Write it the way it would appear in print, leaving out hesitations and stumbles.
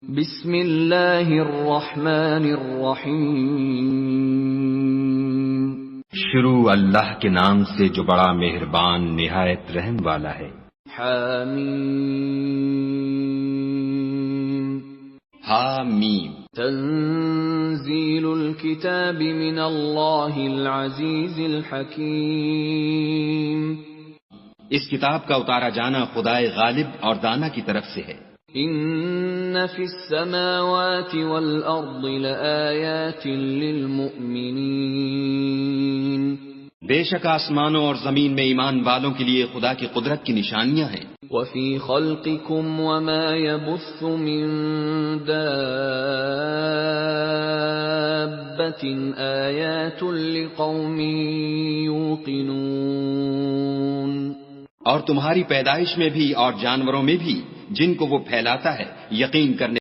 بسم اللہ الرحمن الرحیم۔ شروع اللہ کے نام سے جو بڑا مہربان نہایت رحم والا ہے۔ حامیم۔ حامیم۔ تنزیل الکتاب من اللہ العزیز الحکیم۔ اس کتاب کا اتارا جانا خدائے غالب اور دانا کی طرف سے ہے۔ ان فی السماوات والارض لآیات للمؤمنین۔ بے شک آسمانوں اور زمین میں ایمان والوں کے لیے خدا کی قدرت کی نشانیاں ہیں۔ وفی خلقکم وما يبث من دابۃ آیات لقوم یوقنون۔ اور تمہاری پیدائش میں بھی اور جانوروں میں بھی جن کو وہ پھیلاتا ہے یقین کرنے